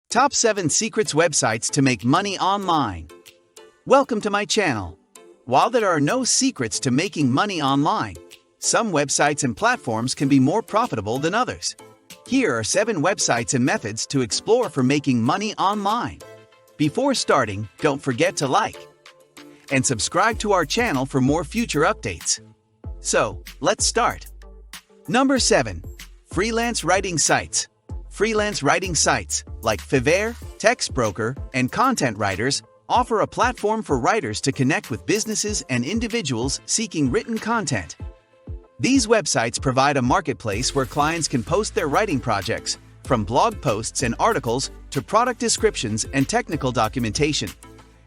Top 7 Secrets Websites to Make Money Online. Welcome to my channel. While there are no secrets to making money online, some websites and platforms can be more profitable than others. Here are 7 websites and methods to explore for making money online. Before starting, don't forget to like and subscribe to our channel for more future updates. So, let's start. Number 7. Freelance writing sites. Freelance writing sites like Fiverr, Textbroker, and Content Writers offer a platform for writers to connect with businesses and individuals seeking written content. These websites provide a marketplace where clients can post their writing projects, from blog posts and articles to product descriptions and technical documentation,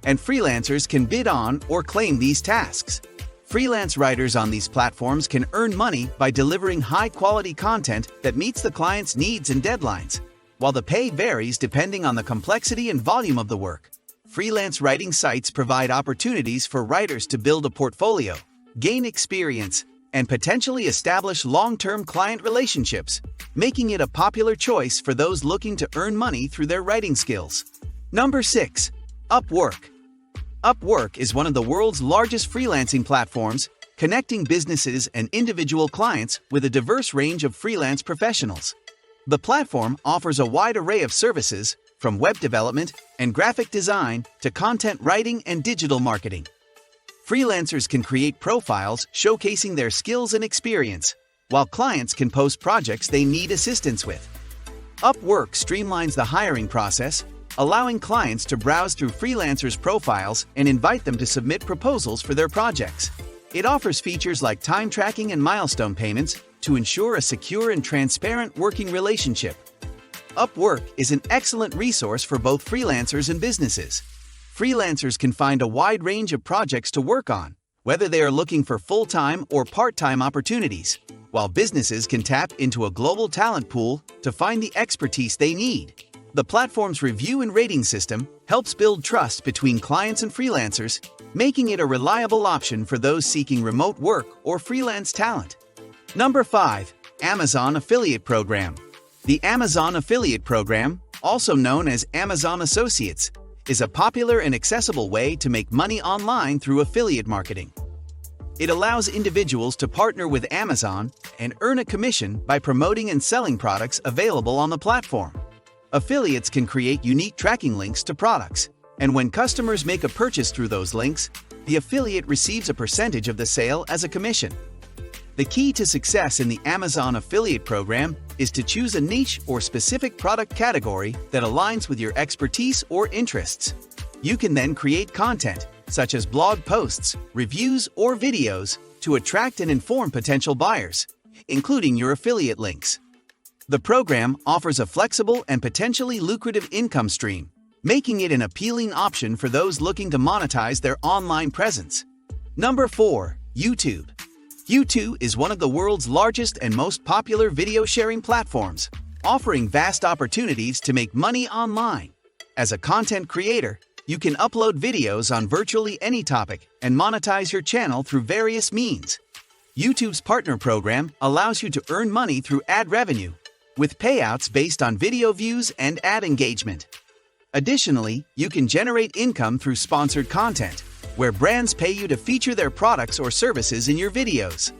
and freelancers can bid on or claim these tasks. Freelance writers on these platforms can earn money by delivering high-quality content that meets the client's needs and deadlines, while the pay varies depending on the complexity and volume of the work. Freelance writing sites provide opportunities for writers to build a portfolio, gain experience, and potentially establish long-term client relationships, making it a popular choice for those looking to earn money through their writing skills. Number 6. Upwork. Upwork is one of the world's largest freelancing platforms, connecting businesses and individual clients with a diverse range of freelance professionals. The platform offers a wide array of services, from web development and graphic design to content writing and digital marketing. Freelancers can create profiles showcasing their skills and experience, while clients can post projects they need assistance with. Upwork streamlines the hiring process, allowing clients to browse through freelancers' profiles and invite them to submit proposals for their projects. It offers features like time tracking and milestone payments to ensure a secure and transparent working relationship. Upwork is an excellent resource for both freelancers and businesses. Freelancers can find a wide range of projects to work on, whether they are looking for full-time or part-time opportunities, while businesses can tap into a global talent pool to find the expertise they need. The platform's review and rating system helps build trust between clients and freelancers, making it a reliable option for those seeking remote work or freelance talent. Number 5. Amazon Affiliate Program. The Amazon Affiliate Program, also known as Amazon Associates, is a popular and accessible way to make money online through affiliate marketing. It allows individuals to partner with Amazon and earn a commission by promoting and selling products available on the platform. Affiliates can create unique tracking links to products, and when customers make a purchase through those links, the affiliate receives a percentage of the sale as a commission. The key to success in the Amazon Affiliate Program is to choose a niche or specific product category that aligns with your expertise or interests. You can then create content, such as blog posts, reviews, or videos, to attract and inform potential buyers, including your affiliate links. The program offers a flexible and potentially lucrative income stream, making it an appealing option for those looking to monetize their online presence. Number 4. YouTube. YouTube is one of the world's largest and most popular video sharing platforms, offering vast opportunities to make money online. As a content creator, you can upload videos on virtually any topic and monetize your channel through various means. YouTube's partner program allows you to earn money through ad revenue, with payouts based on video views and ad engagement. Additionally, you can generate income through sponsored content, where brands pay you to feature their products or services in your videos.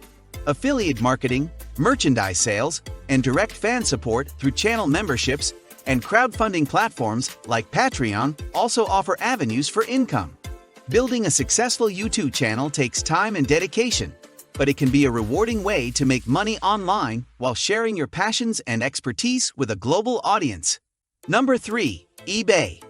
Affiliate marketing, merchandise sales, and direct fan support through channel memberships and crowdfunding platforms like Patreon also offer avenues for income. Building a successful YouTube channel takes time and dedication, but it can be a rewarding way to make money online while sharing your passions and expertise with a global audience. Number 3. eBay.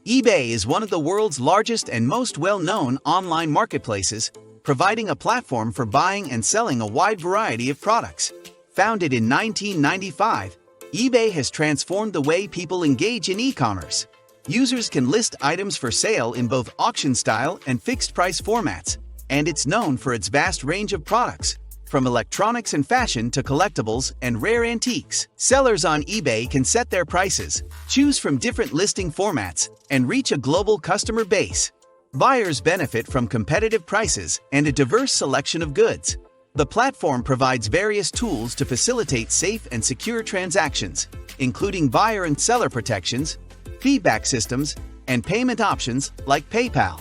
eBay is one of the world's largest and most well-known online marketplaces, providing a platform for buying and selling a wide variety of products. Founded in 1995, eBay has transformed the way people engage in e-commerce. Users can list items for sale in both auction-style and fixed-price formats, and it's known for its vast range of products, from electronics and fashion to collectibles and rare antiques. Sellers on eBay can set their prices, choose from different listing formats, and reach a global customer base. Buyers benefit from competitive prices and a diverse selection of goods. The platform provides various tools to facilitate safe and secure transactions, including buyer and seller protections, feedback systems, and payment options like PayPal.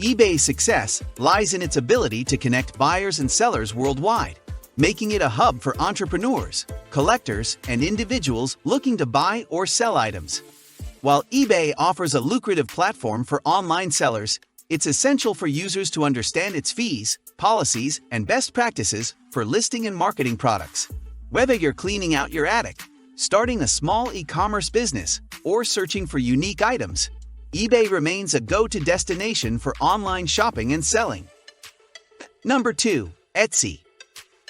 eBay's success lies in its ability to connect buyers and sellers worldwide, making it a hub for entrepreneurs, collectors, and individuals looking to buy or sell items. While eBay offers a lucrative platform for online sellers, it's essential for users to understand its fees, policies, and best practices for listing and marketing products. Whether you're cleaning out your attic, starting a small e-commerce business, or searching for unique items, eBay remains a go-to destination for online shopping and selling. Number 2. Etsy.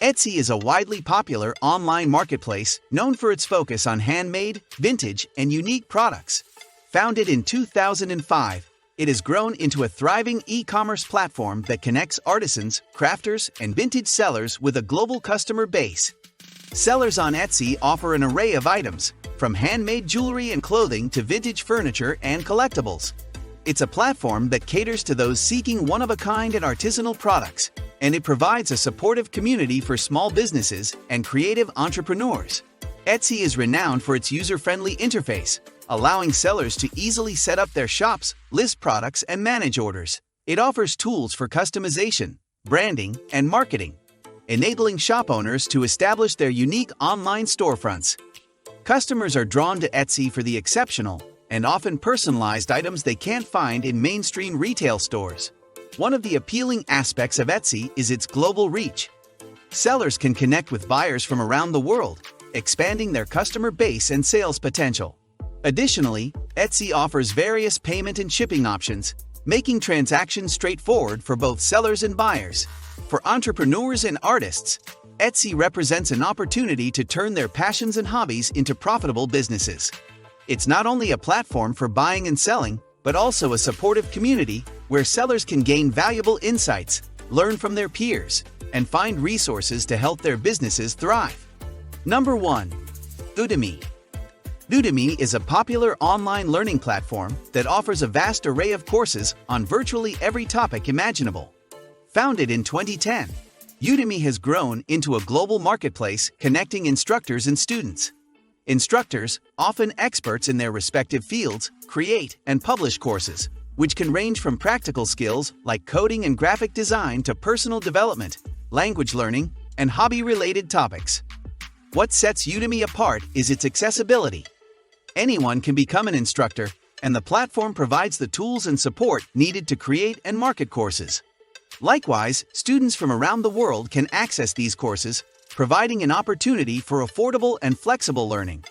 Etsy is a widely popular online marketplace known for its focus on handmade, vintage, and unique products. Founded in 2005, it has grown into a thriving e-commerce platform that connects artisans, crafters, and vintage sellers with a global customer base. Sellers on Etsy offer an array of items, from handmade jewelry and clothing to vintage furniture and collectibles. It's a platform that caters to those seeking one-of-a-kind and artisanal products, and it provides a supportive community for small businesses and creative entrepreneurs. Etsy is renowned for its user-friendly interface, allowing sellers to easily set up their shops, list products, and manage orders. It offers tools for customization, branding, and marketing, enabling shop owners to establish their unique online storefronts. Customers are drawn to Etsy for the exceptional and often personalized items they can't find in mainstream retail stores. One of the appealing aspects of Etsy is its global reach. Sellers can connect with buyers from around the world, expanding their customer base and sales potential. Additionally, Etsy offers various payment and shipping options, making transactions straightforward for both sellers and buyers. For entrepreneurs and artists, Etsy represents an opportunity to turn their passions and hobbies into profitable businesses. It's not only a platform for buying and selling, but also a supportive community where sellers can gain valuable insights, learn from their peers, and find resources to help their businesses thrive. Number 1. Udemy. Udemy is a popular online learning platform that offers a vast array of courses on virtually every topic imaginable. Founded in 2010, Udemy has grown into a global marketplace connecting instructors and students. Instructors, often experts in their respective fields, create and publish courses, which can range from practical skills like coding and graphic design to personal development, language learning, and hobby-related topics. What sets Udemy apart is its accessibility. Anyone can become an instructor, and the platform provides the tools and support needed to create and market courses. Likewise, students from around the world can access these courses, providing an opportunity for affordable and flexible learning.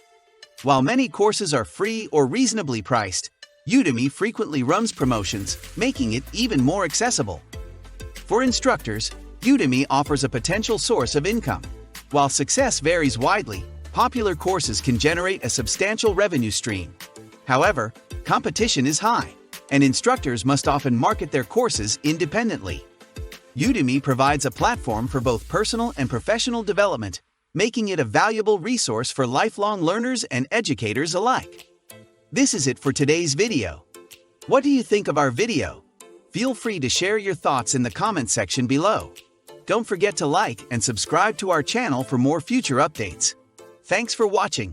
While many courses are free or reasonably priced, Udemy frequently runs promotions, making it even more accessible. For instructors, Udemy offers a potential source of income. While success varies widely, popular courses can generate a substantial revenue stream. However, competition is high, and instructors must often market their courses independently. Udemy provides a platform for both personal and professional development, making it a valuable resource for lifelong learners and educators alike. This is it for today's video. What do you think of our video? Feel free to share your thoughts in the comment section below. Don't forget to like and subscribe to our channel for more future updates. Thanks for watching.